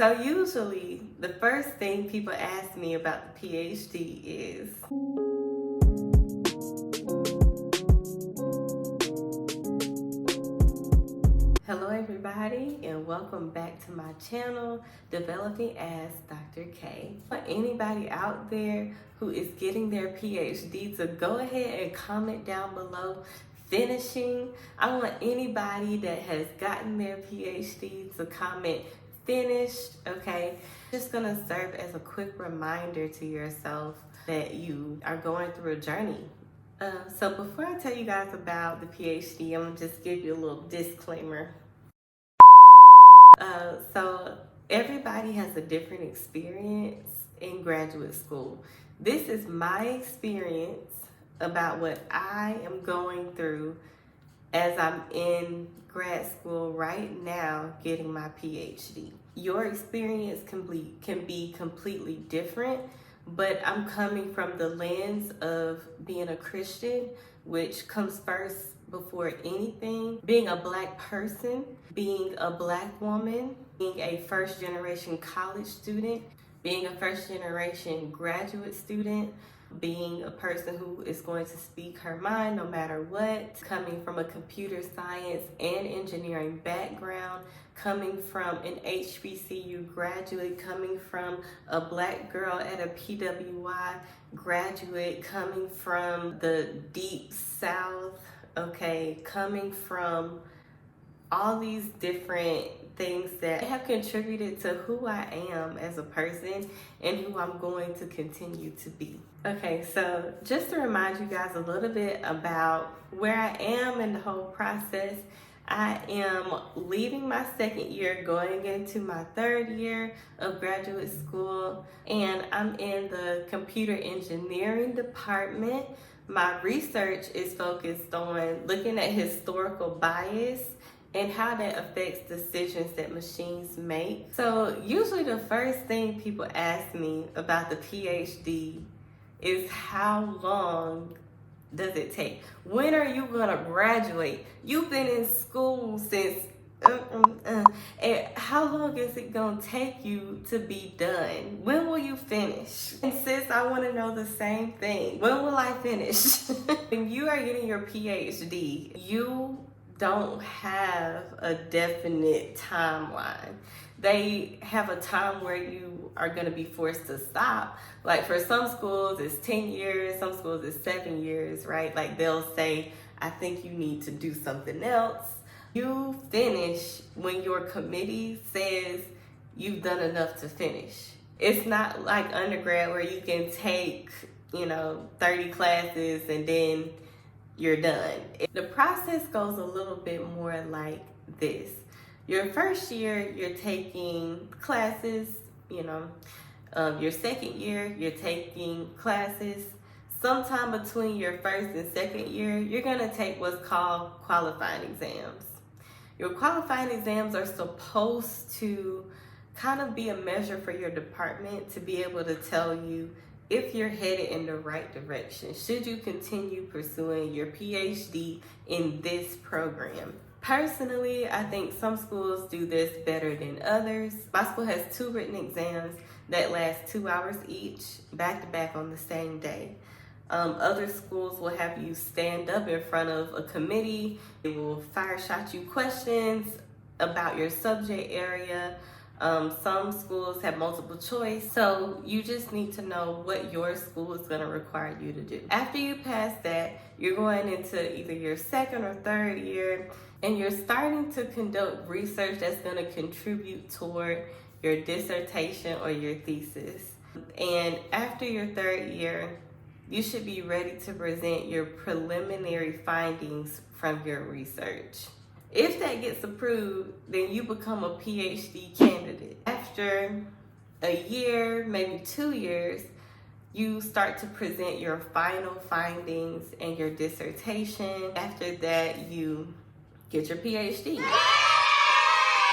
So usually the first thing people ask me about the PhD is, hello everybody and welcome back to my channel, Developing as Dr. K. For anybody out there who is getting their PhD to go ahead and comment down below finishing. I want anybody that has gotten their PhD to comment finished, okay? Just gonna serve as a quick reminder to yourself that you are going through a journey. So before I tell you guys about the PhD, I'm gonna just give you a little disclaimer. So everybody has a different experience in graduate school. This is my experience about what I am going through as I'm in grad school right now getting my PhD. Your experience can be completely different, but I'm coming from the lens of being a Christian, which comes first before anything. Being a Black person, being a Black woman, being a first generation college student, being a first generation graduate student, being a person who is going to speak her mind no matter what, coming from a computer science and engineering background, coming from an HBCU graduate, coming from a Black girl at a PWI graduate, coming from the deep South, okay, coming from all these different things that have contributed to who I am as a person and who I'm going to continue to be. Okay, so just to remind you guys a little bit about where I am in the whole process, I am leaving my second year, going into my third year of graduate school, and I'm in the computer engineering department. My research is focused on looking at historical bias and how that affects decisions that machines make. So usually the first thing people ask me about the PhD is how long does it take? When are you gonna graduate? You've been in school since, and how long is it gonna take you to be done? When will you finish? And sis, I wanna know the same thing. When will I finish? When you are getting your PhD, you don't have a definite timeline. They have a time where you are going to be forced to stop. Like for some schools it's 10 years, some schools it's 7 years, right? Like they'll say, I think you need to do something else. You finish when your committee says you've done enough to finish. It's not like undergrad where you can take, 30 classes and then you're done. The process goes a little bit more like this. Your first year, you're taking classes, your second year, you're taking classes. Sometime between your first and second year, you're gonna take what's called qualifying exams. Your qualifying exams are supposed to kind of be a measure for your department to be able to tell you if you're headed in the right direction. Should you continue pursuing your PhD in this program? Personally, I think some schools do this better than others. My school has 2 written exams that last 2 hours each, back to back on the same day. Other schools will have you stand up in front of a committee. They will fire shot you questions about your subject area. Some schools have multiple choice, so you just need to know what your school is going to require you to do. After you pass that, you're going into either your second or third year, and you're starting to conduct research that's going to contribute toward your dissertation or your thesis. And after your third year, you should be ready to present your preliminary findings from your research. If that gets approved, then you become a PhD candidate. After a year, maybe 2 years, you start to present your final findings and your dissertation. After that, you get your PhD.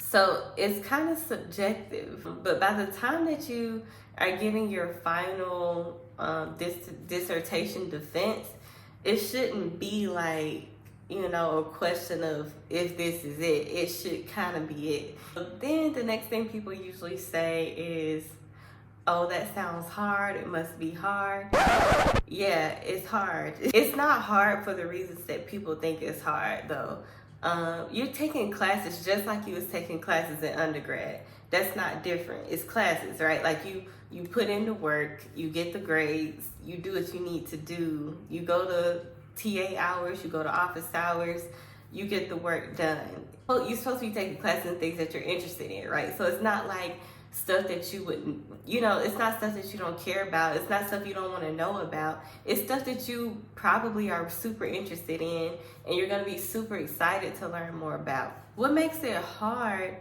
So it's kind of subjective, but by the time that you are giving your final dissertation defense, it shouldn't be like a question of if this is it. It should kind of be it. But then the next thing people usually say is, oh, that sounds hard. It must be hard. Yeah, it's hard. It's not hard for the reasons that people think it's hard, though. You're taking classes just like you was taking classes in undergrad. That's not different. It's classes, right? Like you put in the work, you get the grades, you do what you need to do. You go to TA hours, you go to office hours, you get the work done. Well, you're supposed to be taking classes and things that you're interested in, right? So it's not like stuff that you wouldn't, it's not stuff that you don't care about. It's not stuff you don't want to know about. It's stuff that you probably are super interested in and you're going to be super excited to learn more about. What makes it hard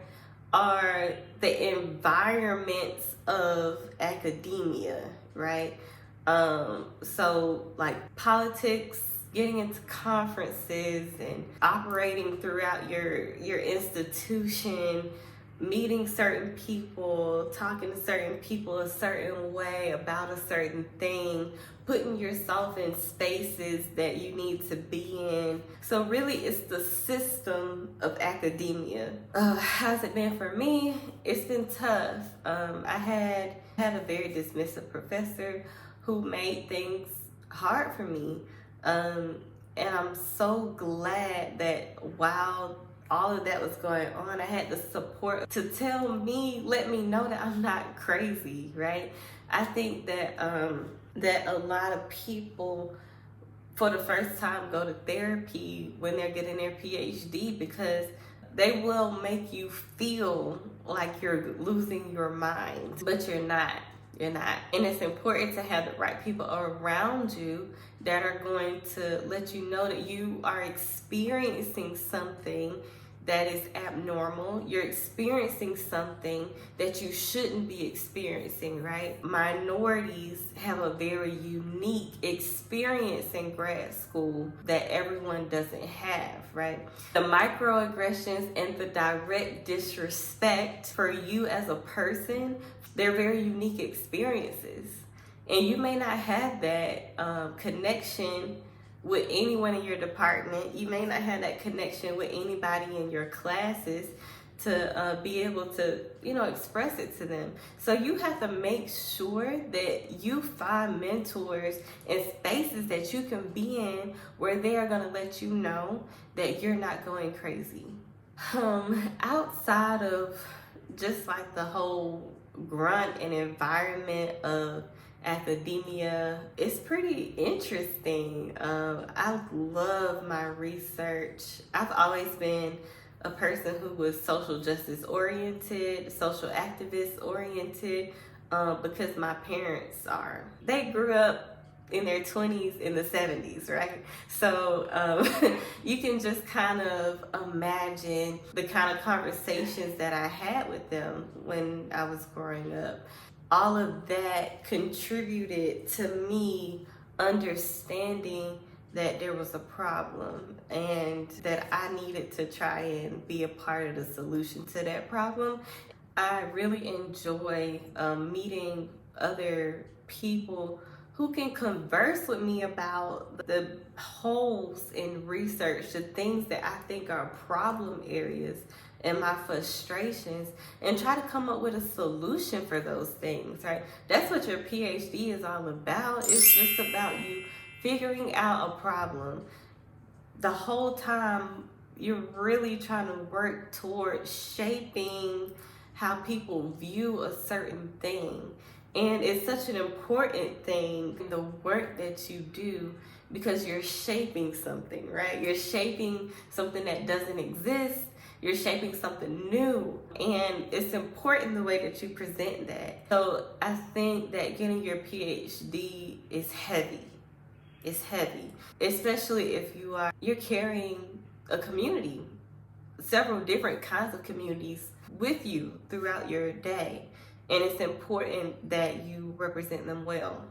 are the environments of academia, right? So like politics, getting into conferences and operating throughout your institution, meeting certain people, talking to certain people a certain way about a certain thing, putting yourself in spaces that you need to be in. So really it's the system of academia. How's it been for me? It's been tough. I had a very dismissive professor who made things hard for me. And I'm so glad that while all of that was going on, I had the support to let me know that I'm not crazy, right? I think that that a lot of people for the first time go to therapy when they're getting their PhD because they will make you feel like you're losing your mind, but you're not. You're not. And it's important to have the right people around you that are going to let you know that you are experiencing something that is abnormal. You're experiencing something that you shouldn't be experiencing, right? Minorities have a very unique experience in grad school that everyone doesn't have, right? The microaggressions and the direct disrespect for you as a person, they're very unique experiences. And you may not have that connection with anyone in your department. You may not have that connection with anybody in your classes to be able to, express it to them. So you have to make sure that you find mentors and spaces that you can be in where they are going to let you know that you're not going crazy. Outside of just like the whole grunt and environment of academia, it's pretty interesting. I love my research. I've always been a person who was social justice oriented, social activist oriented, because my parents are. They grew up in their 20s in the 70s, right? So you can just kind of imagine the kind of conversations that I had with them when I was growing up. All of that contributed to me understanding that there was a problem and that I needed to try and be a part of the solution to that problem. I really enjoy meeting other people who can converse with me about the holes in research, the things that I think are problem areas and my frustrations, and try to come up with a solution for those things, right? That's what your PhD is all about. It's just about you figuring out a problem. The whole time you're really trying to work towards shaping how people view a certain thing. And it's such an important thing, the work that you do, because you're shaping something, right? You're shaping something that doesn't exist. You're shaping something new, and it's important the way that you present that. So I think that getting your PhD is heavy. It's heavy, especially if you're carrying a community, several different kinds of communities with you throughout your day. And it's important that you represent them well,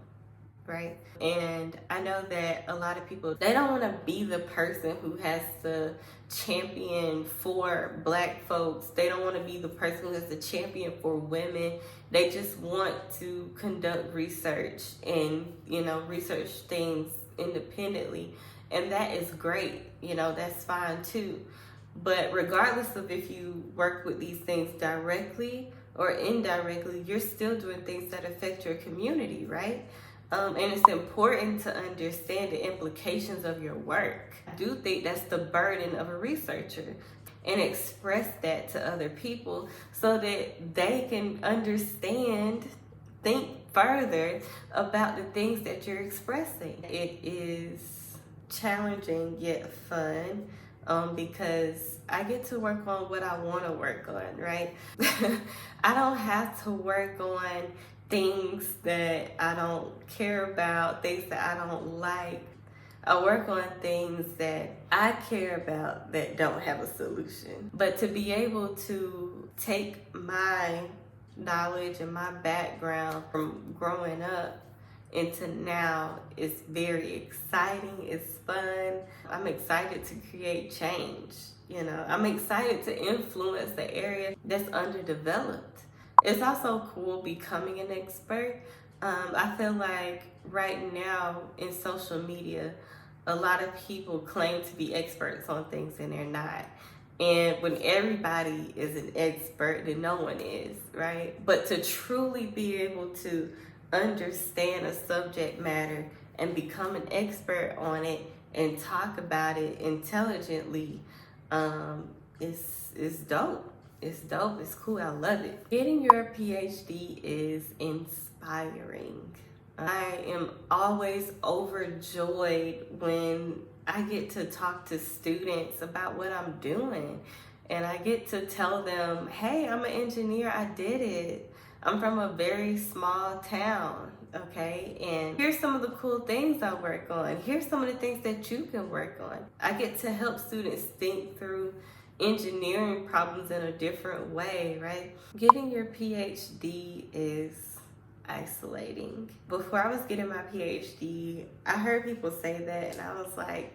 right? And I know that a lot of people, they don't want to be the person who has to champion for Black folks. They don't want to be the person who has to champion for women. They just want to conduct research and, research things independently. And that is great, that's fine too. But regardless of if you work with these things directly or indirectly, you're still doing things that affect your community, right? And it's important to understand the implications of your work. I do think that's the burden of a researcher, and express that to other people so that they can understand, think further about the things that you're expressing. It is challenging yet fun, because I get to work on what I want to work on, right? I don't have to work on things that I don't care about, things that I don't like. I work on things that I care about that don't have a solution. But to be able to take my knowledge and my background from growing up into now is very exciting. It's fun. I'm excited to create change. I'm excited to influence the area that's underdeveloped. It's also cool becoming an expert. I feel like right now in social media, a lot of people claim to be experts on things and they're not. And when everybody is an expert, then no one is, right? But to truly be able to understand a subject matter and become an expert on it and talk about it intelligently, is dope. It's dope. It's cool. I love it. Getting your PhD is inspiring. I am always overjoyed when I get to talk to students about what I'm doing. And I get to tell them, hey, I'm an engineer. I did it. I'm from a very small town, okay? And here's some of the cool things I work on. Here's some of the things that you can work on. I get to help students think through engineering problems in a different way, right? Getting your PhD is isolating. Before I was getting my PhD, I heard people say that and I was like,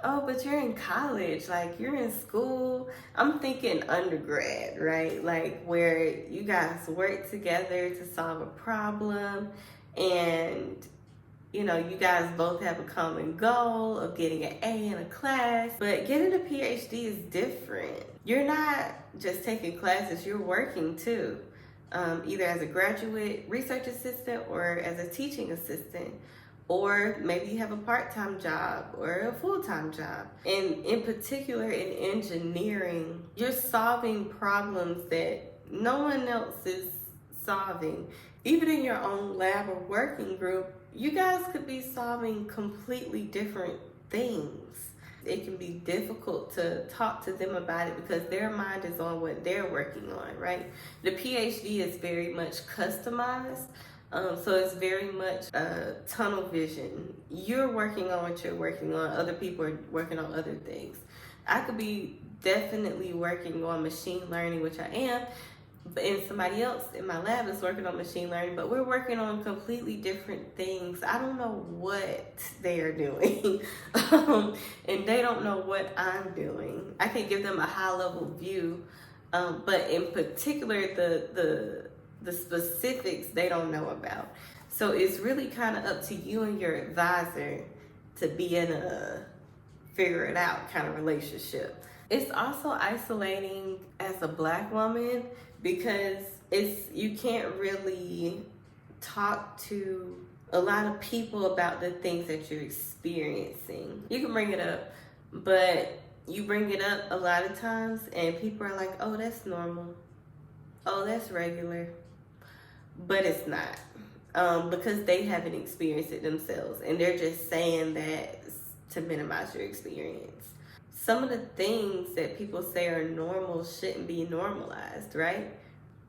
oh, but you're in college, like you're in school. I'm thinking undergrad, right? Like where you guys work together to solve a problem and you guys both have a common goal of getting an A in a class. But getting a PhD is different. You're not just taking classes, you're working too. Either as a graduate research assistant or as a teaching assistant, or maybe you have a part-time job or a full-time job. And in particular in engineering, you're solving problems that no one else is solving. Even in your own lab or working group, you guys could be solving completely different things. It can be difficult to talk to them about it because their mind is on what they're working on, right? The PhD is very much customized, so it's very much tunnel vision. You're working on what you're working on, other people are working on other things. I could be definitely working on machine learning, which I am, and somebody else in my lab is working on machine learning, but we're working on completely different things. I don't know what they are doing, and they don't know what I'm doing. I can give them a high-level view, but in particular, the specifics they don't know about. So it's really kind of up to you and your advisor to be in a figure it out kind of relationship. It's also isolating as a Black woman because you can't really talk to a lot of people about the things that you're experiencing. You can bring it up, but you bring it up a lot of times and people are like, oh, that's normal. Oh, that's regular. But it's not, because they haven't experienced it themselves and they're just saying that to minimize your experience. Some of the things that people say are normal shouldn't be normalized, right?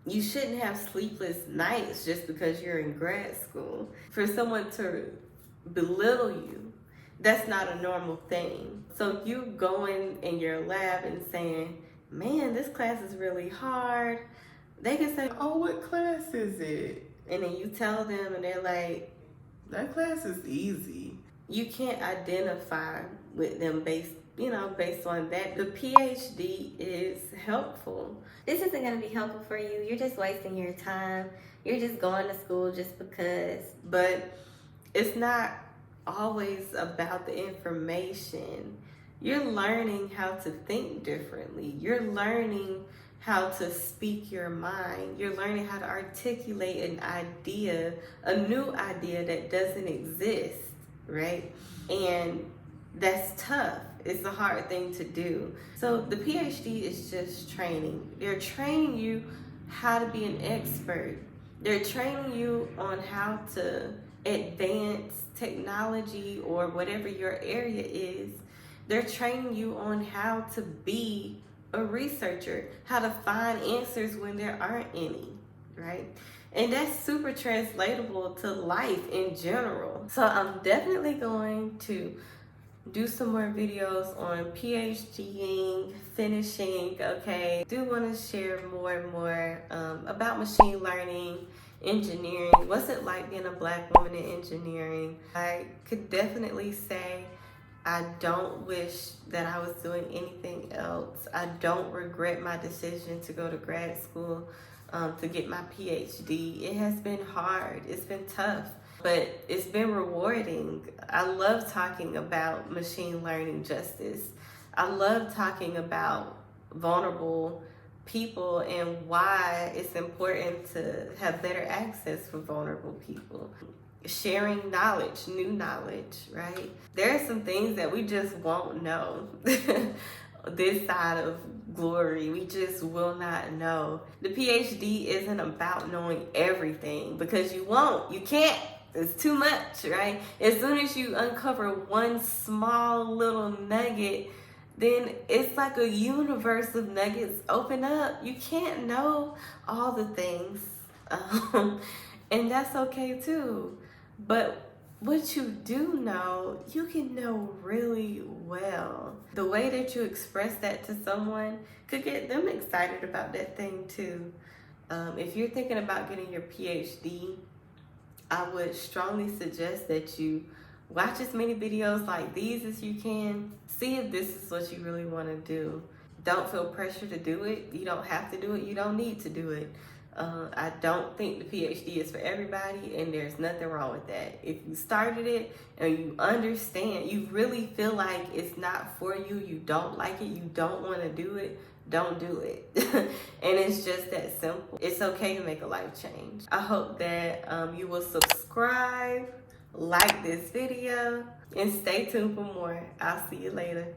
You shouldn't have sleepless nights just because you're in grad school. For someone to belittle you, that's not a normal thing. So you going in your lab and saying, man, this class is really hard. They can say, oh, what class is it? And then you tell them and they're like, that class is easy. You can't identify with them based on that. The PhD is helpful. This isn't going to be helpful for you. You're just wasting your time. You're just going to school just because. But it's not always about the information. You're learning how to think differently. You're learning how to speak your mind. You're learning how to articulate an idea, a new idea that doesn't exist, right? And that's tough. It's a hard thing to do. So the PhD is just training. They're training you how to be an expert. They're training you on how to advance technology or whatever your area is. They're training you on how to be a researcher, how to find answers when there aren't any, right? And that's super translatable to life in general. So I'm definitely going to do some more videos on PhDing, finishing, okay? I do want to share more and more about machine learning, engineering. What's it like being a Black woman in engineering? I could definitely say I don't wish that I was doing anything else. I don't regret my decision to go to grad school to get my PhD. It has been hard. It's been tough, but it's been rewarding. I love talking about machine learning justice. I love talking about vulnerable people and why it's important to have better access for vulnerable people. Sharing knowledge, new knowledge, right? There are some things that we just won't know. This side of glory, we just will not know. The PhD isn't about knowing everything because you won't, you can't. It's too much, right? As soon as you uncover one small little nugget, then it's like a universe of nuggets open up. You can't know all the things. And that's okay too. But what you do know, you can know really well. The way that you express that to someone could get them excited about that thing too. If you're thinking about getting your PhD, I would strongly suggest that you watch as many videos like these as you can. See if this is what you really want to do. Don't feel pressure to do it. You don't have to do it. You don't need to do it. I don't think the PhD is for everybody, and there's nothing wrong with that. If you started it and you understand, you really feel like it's not for you, you don't like it, you don't want to do it, don't do it. And it's just that simple. It's okay to make a life change. I hope that you will subscribe, like this video, and stay tuned for more. I'll see you later.